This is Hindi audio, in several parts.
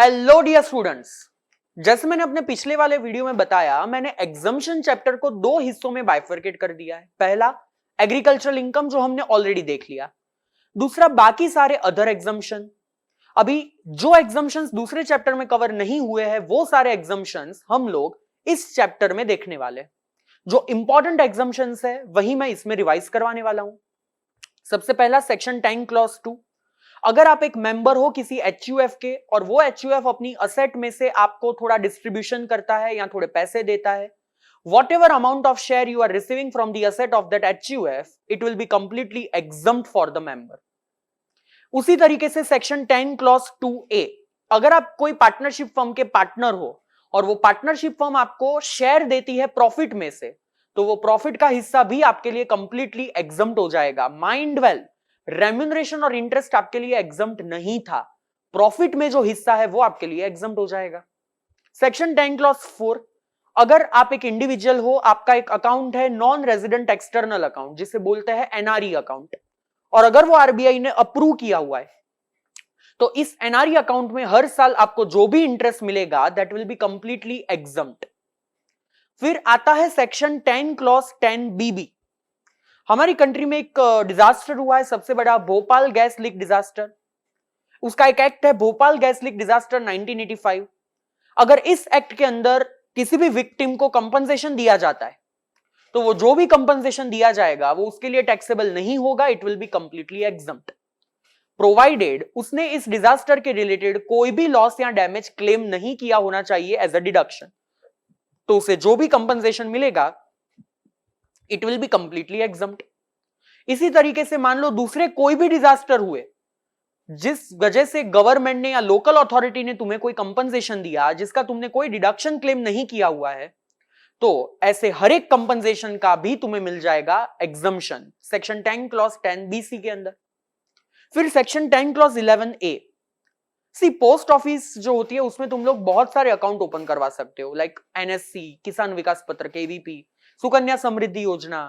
हेलो डियर स्टूडेंट्स, जैसे मैंने अपने पिछले वाले वीडियो में बताया, मैंने एग्जम्पशन चैप्टर को दो हिस्सों में बाइफरकेट कर दिया है। पहला एग्रीकल्चरल इनकम जो हमने ऑलरेडी देख लिया, दूसरा बाकी सारे अदर एग्जम्पशन। अभी जो एग्जम्पशंस दूसरे चैप्टर में कवर नहीं हुए हैं वो सारे एग्जम्पशंस हम लोग इस चैप्टर में देखने वाले। जो इंपॉर्टेंट एग्जम्पशंस है वही मैं इसमें रिवाइज करवाने वाला हूं। सबसे पहला सेक्शन 10 क्लॉज 2। अगर आप एक मेंबर हो किसी एचयूएफ के और वो एचयूएफ अपनी असेट में से आपको थोड़ा डिस्ट्रीब्यूशन करता है या थोड़े पैसे देता है, whatever amount of share you are receiving from the asset of that HUF, it will be completely exempt for the member. उसी तरीके से सेक्शन 10 क्लॉज 2A, अगर आप कोई पार्टनरशिप फर्म के पार्टनर हो और वो पार्टनरशिप फर्म आपको शेयर देती है प्रॉफिट में से, तो वो प्रॉफिट का हिस्सा भी आपके लिए कंप्लीटली एग्जम्प्ट हो जाएगा। माइंड वेल, रेम्यूनरेशन और इंटरेस्ट आपके लिए एग्जम्प्ट नहीं था, प्रॉफिट में जो हिस्सा है वो आपके लिए एग्जम्प्ट हो जाएगा। सेक्शन 10 क्लॉज 4, अगर आप एक इंडिविजुअल हो, आपका एक अकाउंट है नॉन रेजिडेंट एक्सटर्नल अकाउंट जिसे बोलते हैं एनआरई अकाउंट, और अगर वो आरबीआई ने अप्रूव किया हुआ है, तो इस एनआरई अकाउंट में हर साल आपको जो भी इंटरेस्ट मिलेगा that will be completely exempt. फिर आता है सेक्शन 10 क्लॉज 10 बीबी। हमारी कंट्री में एक डिजास्टर हुआ है, सबसे बड़ा भोपाल गैस लीक डिजास्टर। उसका एक एक्ट है भोपाल गैस लीक डिजास्टर 1985। अगर इस एक्ट के अंदर किसी भी विक्टिम को कंपनसेशन दिया जाता है, तो वो जो भी कंपनसेशन दिया जाएगा वो उसके लिए टैक्सेबल नहीं होगा, it will be completely exempt, provided उसने इस डिजास्टर के रिलेटेड कोई भी लॉस या डैमेज क्लेम नहीं किया होना चाहिए एज अ डिडक्शन, तो उसे जो भी कंपनसेशन मिलेगा it will be completely exempt. इसी तरीके से मान लो दूसरे कोई भी डिजास्टर हुए जिस वजह से गवर्नमेंट ने या लोकल अथॉरिटी ने तुम्हें कोई कंपनसेशन दिया जिसका तुमने कोई डिडक्शन क्लेम नहीं किया हुआ है, तो ऐसे हर एक कंपनसेशन का भी तुम्हें मिल जाएगा एग्जम्पशन सेक्शन 10 क्लॉज 10 बीसी के अंदर। फिर सेक्शन 10 क्लॉज 11A, सी पोस्ट ऑफिस जो होती है उसमें तुम लोग बहुत सारे अकाउंट ओपन करवा सकते हो, लाइक एनएससी, किसान विकास पत्र KVP, Sukanya Samriddhi Yojana,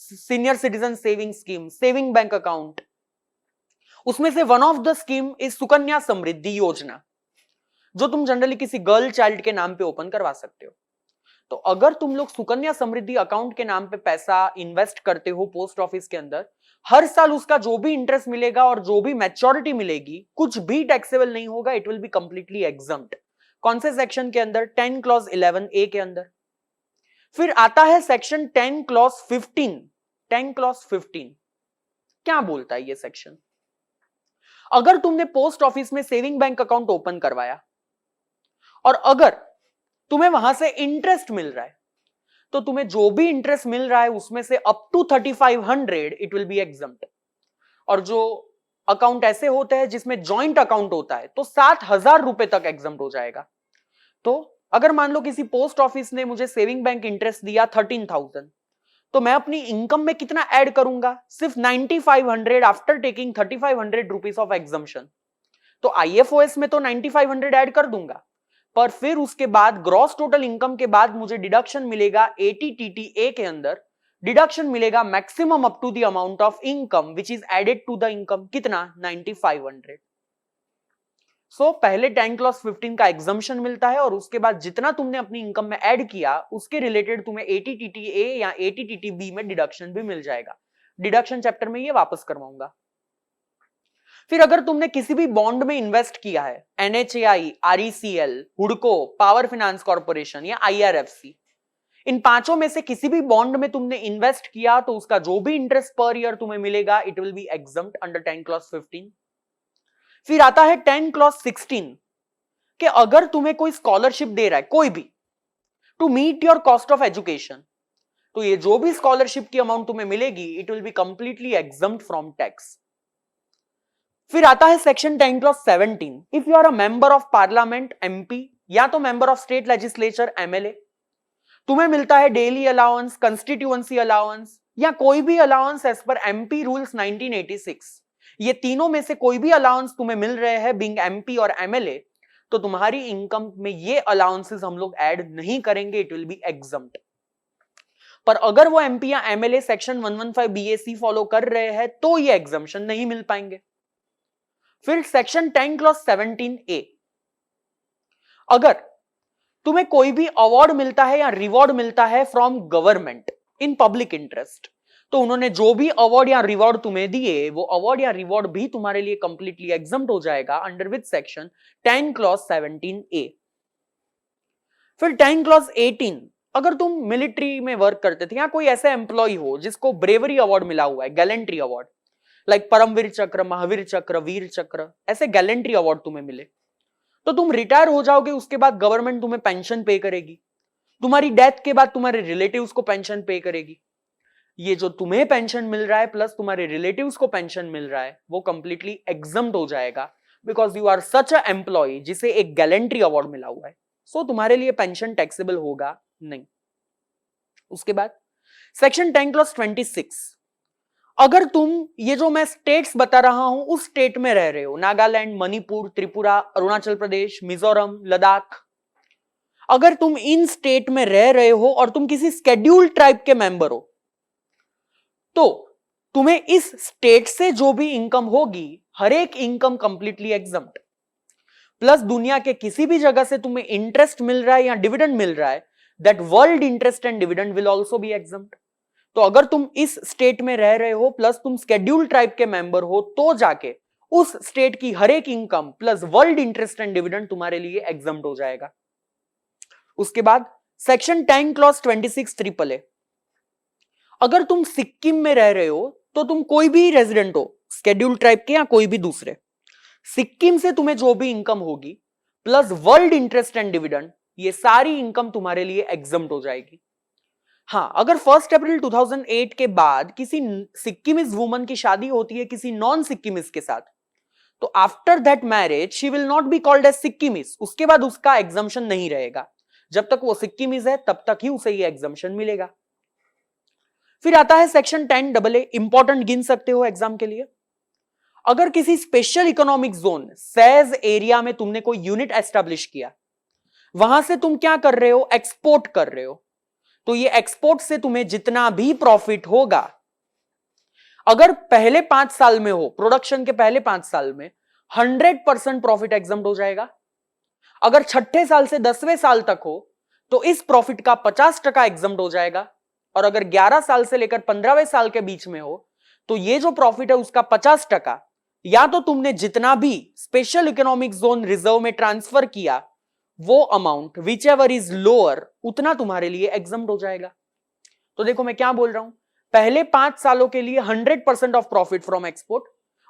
senior citizen saving scheme, saving bank account. उसमें से one of the scheme is Sukanya Samriddhi Yojana, जो तुम जनरली किसी गर्ल चाइल्ड के नाम पे ओपन करवा सकते हो। तो अगर तुम लोग सुकन्या समृद्धि अकाउंट के नाम पे पैसा इन्वेस्ट करते हो पोस्ट ऑफिस के अंदर, हर साल उसका जो भी इंटरेस्ट मिलेगा और जो भी मैच्योरिटी मिलेगी कुछ भी टैक्सेबल नहीं होगा, it will be completely exempt. कौन से सेक्शन के अंदर? 10 क्लॉज 11A के अंदर। फिर आता है सेक्शन 10 क्लॉज 15। 10 क्लॉज 15 क्या बोलता है ये सेक्शन? अगर तुमने पोस्ट ऑफिस में सेविंग बैंक अकाउंट ओपन करवाया और अगर तुम्हें वहां से इंटरेस्ट मिल रहा है, तो तुम्हें जो भी इंटरेस्ट मिल रहा है उसमें से up to 3500 it will be exempt. और जो अकाउंट ऐसे होते हैं जिसमें जॉइंट अकाउंट होता है, तो 7000 रुपए तक एग्जम्प्ट हो जाएगा। तो अगर मान लो किसी पोस्ट ऑफिस ने मुझे सेविंग बैंक इंटरेस्ट दिया 13,000, तो मैं अपनी इनकम में कितना ऐड करूंगा? सिर्फ 9500 after taking 3500 rupees of exemption. तो आईएफओएस में तो 9500 ऐड कर दूंगा, पर फिर उसके बाद ग्रॉस टोटल इनकम के बाद मुझे डिडक्शन मिलेगा 80TTA के अंदर। डिडक्शन मिलेगा maximum up to the amount of income which is added to the income, कितना? 9500। सो पहले 10 क्लॉज 15 का एग्जम्पशन मिलता है और उसके बाद जितना तुमने अपनी इनकम में ऐड किया उसके रिलेटेड तुम्हें 80TTA या 80TTB में डिडक्शन भी मिल जाएगा। डिडक्शन चैप्टर में ये वापस करवाऊंगा। फिर अगर तुमने किसी भी बॉन्ड में इन्वेस्ट किया है, एनएचएआई, आरईसीएल, हुडको, पावर फाइनेंस कॉर्पोरेशन या आईआरएफसी, इन पांचों में से किसी भी बॉन्ड में तुमने इन्वेस्ट किया तो उसका जो भी इंटरेस्ट पर ईयर तुम्हें मिलेगा it will be exempt under 10 clause 15। फिर आता है 10 क्लॉज 16 कि अगर तुम्हें कोई स्कॉलरशिप दे रहा है कोई भी to meet your cost of education, तो ये जो भी स्कॉलरशिप की अमाउंट तुम्हें मिलेगी it will be completely exempt from tax. फिर आता है section 10 clause 17, if you are a member of parliament, MP, या तो member of state legislature, MLA, तुम्हें मिलता है डेली अलाउंस, कंस्टिट्यूएंसी अलाउंस या कोई भी allowance as per MP rules 1986। ये तीनों में से कोई भी अलाउंस तुम्हें मिल रहे हैं बीइंग एमपी और एमएलए, तो तुम्हारी इनकम में ये अलाउंसेस हम लोग ऐड नहीं करेंगे, इट विल बी एग्जम्प्ट। पर अगर वो एमपी या एमएलए सेक्शन 115 बीएसी फॉलो कर रहे हैं तो ये एग्जम्पशन नहीं मिल पाएंगे। फिर सेक्शन 10 क्लॉज 17A, अगर तुम्हें कोई भी अवार्ड मिलता है या रिवॉर्ड मिलता है from government in public interest, तो उन्होंने जो भी अवार्ड या रिवॉर्ड तुम्हें दिए, वो अवार्ड या रिवॉर्ड भी तुम्हारे लिए कंप्लीटली एग्जम्प्ट हो जाएगा under which section 10 clause 17A। फिर 10 क्लॉज 18, अगर तुम मिलिट्री में वर्क करते थे या कोई ऐसा एम्प्लॉय हो जिसको ब्रेवरी अवार्ड मिला हुआ है, गैलेंट्री अवार्ड, लाइक परमवीर चक्र, महावीर चक्र, वीर चक्र, ऐसे गैलेंट्री अवार्ड तुम्हें मिले, तो तुम रिटायर हो जाओगे, उसके बाद गवर्नमेंट तुम्हें पेंशन पे करेगी, तुम्हारी डेथ के बाद तुम्हारे रिलेटिव्स को पेंशन पे करेगी। ये जो तुम्हें पेंशन मिल रहा है प्लस तुम्हारे रिलेटिव्स को पेंशन मिल रहा है, वो कंप्लीटली एग्जम्प्ट हो जाएगा because you are such a employee जिसे एक गैलेंट्री अवार्ड मिला हुआ है। सो तुम्हारे लिए पेंशन टैक्सेबल होगा नहीं। उसके बाद सेक्शन 10 क्लॉज 26, अगर तुम ये जो मैं स्टेट्स बता रहा हूं उस स्टेट में रह रहे हो, नागालैंड, मणिपुर, त्रिपुरा, अरुणाचल प्रदेश, मिजोरम, लद्दाख, अगर तुम इन स्टेट में रह रहे हो और तुम किसी स्केड्यूल्ड ट्राइब के मेंबर हो, तो तुम्हें इस स्टेट से जो भी इनकम होगी, हर एक इनकम कंप्लीटली एग्जम्प्ट, प्लस दुनिया के किसी भी जगह से तुम्हें इंटरेस्ट मिल रहा है या डिविडेंड मिल रहा है, that world interest and dividend will also be exempt. तो अगर तुम इस स्टेट में रह रहे हो प्लस तुम स्केड्यूल्ड ट्राइब के मेंबर हो, तो जाके उस स्टेट की हर एक income plus world interest and dividend तुम्हारे लिए एग्जम्प्ट हो जाएगा। उसके बाद सेक्शन 10 क्लॉज 26 ट्रिपल ए, अगर तुम सिक्किम में रह रहे हो, तो तुम कोई भी रेजिडेंट हो, स्केड्यूल्ड ट्राइब के या कोई भी दूसरे, सिक्किम से तुम्हें जो भी इनकम होगी plus world interest and dividend, ये सारी इनकम तुम्हारे लिए एग्जम्प्ट हो जाएगी। हां, अगर 1 अप्रैल 2008 के बाद किसी सिक्किमिज वुमन की शादी होती है किसी नॉन सिक्किमिज के साथ, तो after that marriage she will not be called as Sikkimese, उसके बाद उसका एग्जम्पशन नहीं रहेगा। जब तक वो सिक्किमिज है तब तक ही उसे ये एग्जम्पशन मिलेगा। फिर आता है सेक्शन 10AA, इंपॉर्टेंट गिन सकते हो एग्जाम के लिए। अगर किसी special economic zone says area में तुमने कोई यूनिट एस्टेब्लिश किया, वहां से तुम क्या कर रहे हो, एक्सपोर्ट कर रहे हो, तो ये एक्सपोर्ट से तुम्हें जितना भी प्रॉफिट होगा, अगर पहले 5 साल में हो, प्रोडक्शन के पहले 5 साल में 100% प्रॉफिट एग्जम्प्ट हो जाएगा। अगर छठे साल से 10वें साल तक हो, तो इस प्रॉफिट का 50% एग्जम्प्ट हो जाएगा। और अगर 11 साल से लेकर 15वें साल के बीच में हो, तो ये जो प्रॉफिट है उसका 50%, या तो तुमने जितना भी स्पेशल इकोनॉमिक जोन रिजर्व में ट्रांसफर किया, वो amount which ever is lower, उतना तुम्हारे लिए एग्जम्प्ट हो जाएगा। तो देखो मैं क्या बोल रहा हूं, पहले 5 सालों के लिए 100% ऑफ प्रॉफिट फ्रॉम एक्सपोर्ट,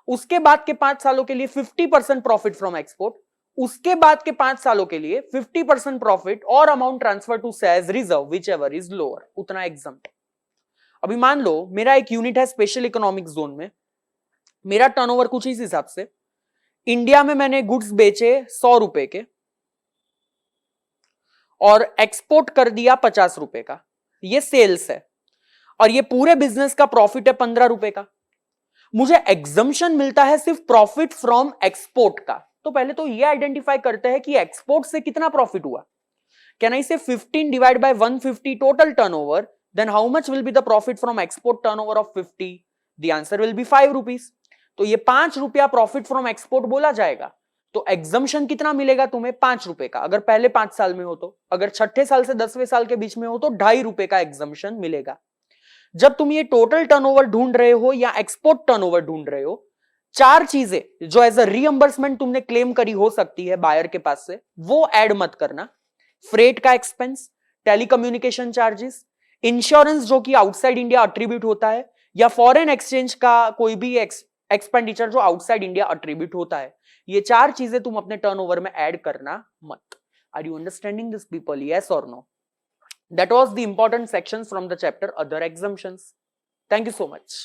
उसके बाद के 5 सालों के लिए 50% प्रॉफिट फ्रॉम एक्सपोर्ट, उसके बाद के 5 सालों के लिए 50% प्रॉफिट और amount transfer to SEZ reserve whichever is lower, उतना एग्जम्प्ट। अभी मान लो मेरा एक यूनिट है स्पेशल इकोनॉमिक जोन में, मेरा टर्नओवर कुछ इस हिसाब से, इंडिया में मैंने गुड्स बेचे 100 रुपए के और एक्सपोर्ट कर दिया 50 रुपए का, ये सेल्स है, और ये पूरे बिजनेस का प्रॉफिट है 15 रुपए का। मुझे एग्जम्पशन मिलता है सिर्फ प्रॉफिट फ्रॉम एक्सपोर्ट का। तो पहले तो ये आइडेंटिफाई करते हैं कि एक्सपोर्ट से कितना प्रॉफिट हुआ। Can I say 15 divide by 150 total turnover, then how much will be the profit from export turnover of 50? The answer will be 5 rupees. तो ये 5 रुपया प्रॉफिट फ्रॉम एक्सपोर्ट बोला जाएगा। तो एग्जम्पशन कितना मिलेगा तुम्हें, 5 रुपए का, अगर पहले 5 साल में हो तो। अगर छठे साल से 10वें साल के बीच में हो तो 2.5 रुपए का एग्जम्पशन मिलेगा। जब तुम ये टोटल टर्नओवर ढूंढ रहे हो या एक्सपोर्ट टर्नओवर ढूंढ रहे हो, 4 चीजें जो एज अ रीएम्बर्समेंट तुमने क्लेम करी हो सकती है बायर के पास से, वो ऐड मत करना। फ्रेट का एक्सपेंस, टेलीकम्युनिकेशन चार्जेस, इंश्योरेंस जो कि आउटसाइड इंडिया अट्रीब्यूट होता है, या फॉरेन एक्सचेंज का कोई भी एक्सपेंडिचर जो आउटसाइड इंडिया अट्रीब्यूट होता है, ये 4 चीजें तुम अपने टर्नओवर में ऐड करना मत। Are you understanding this people, yes or no? That was the important sections from the chapter Other Exemptions. Thank you so much.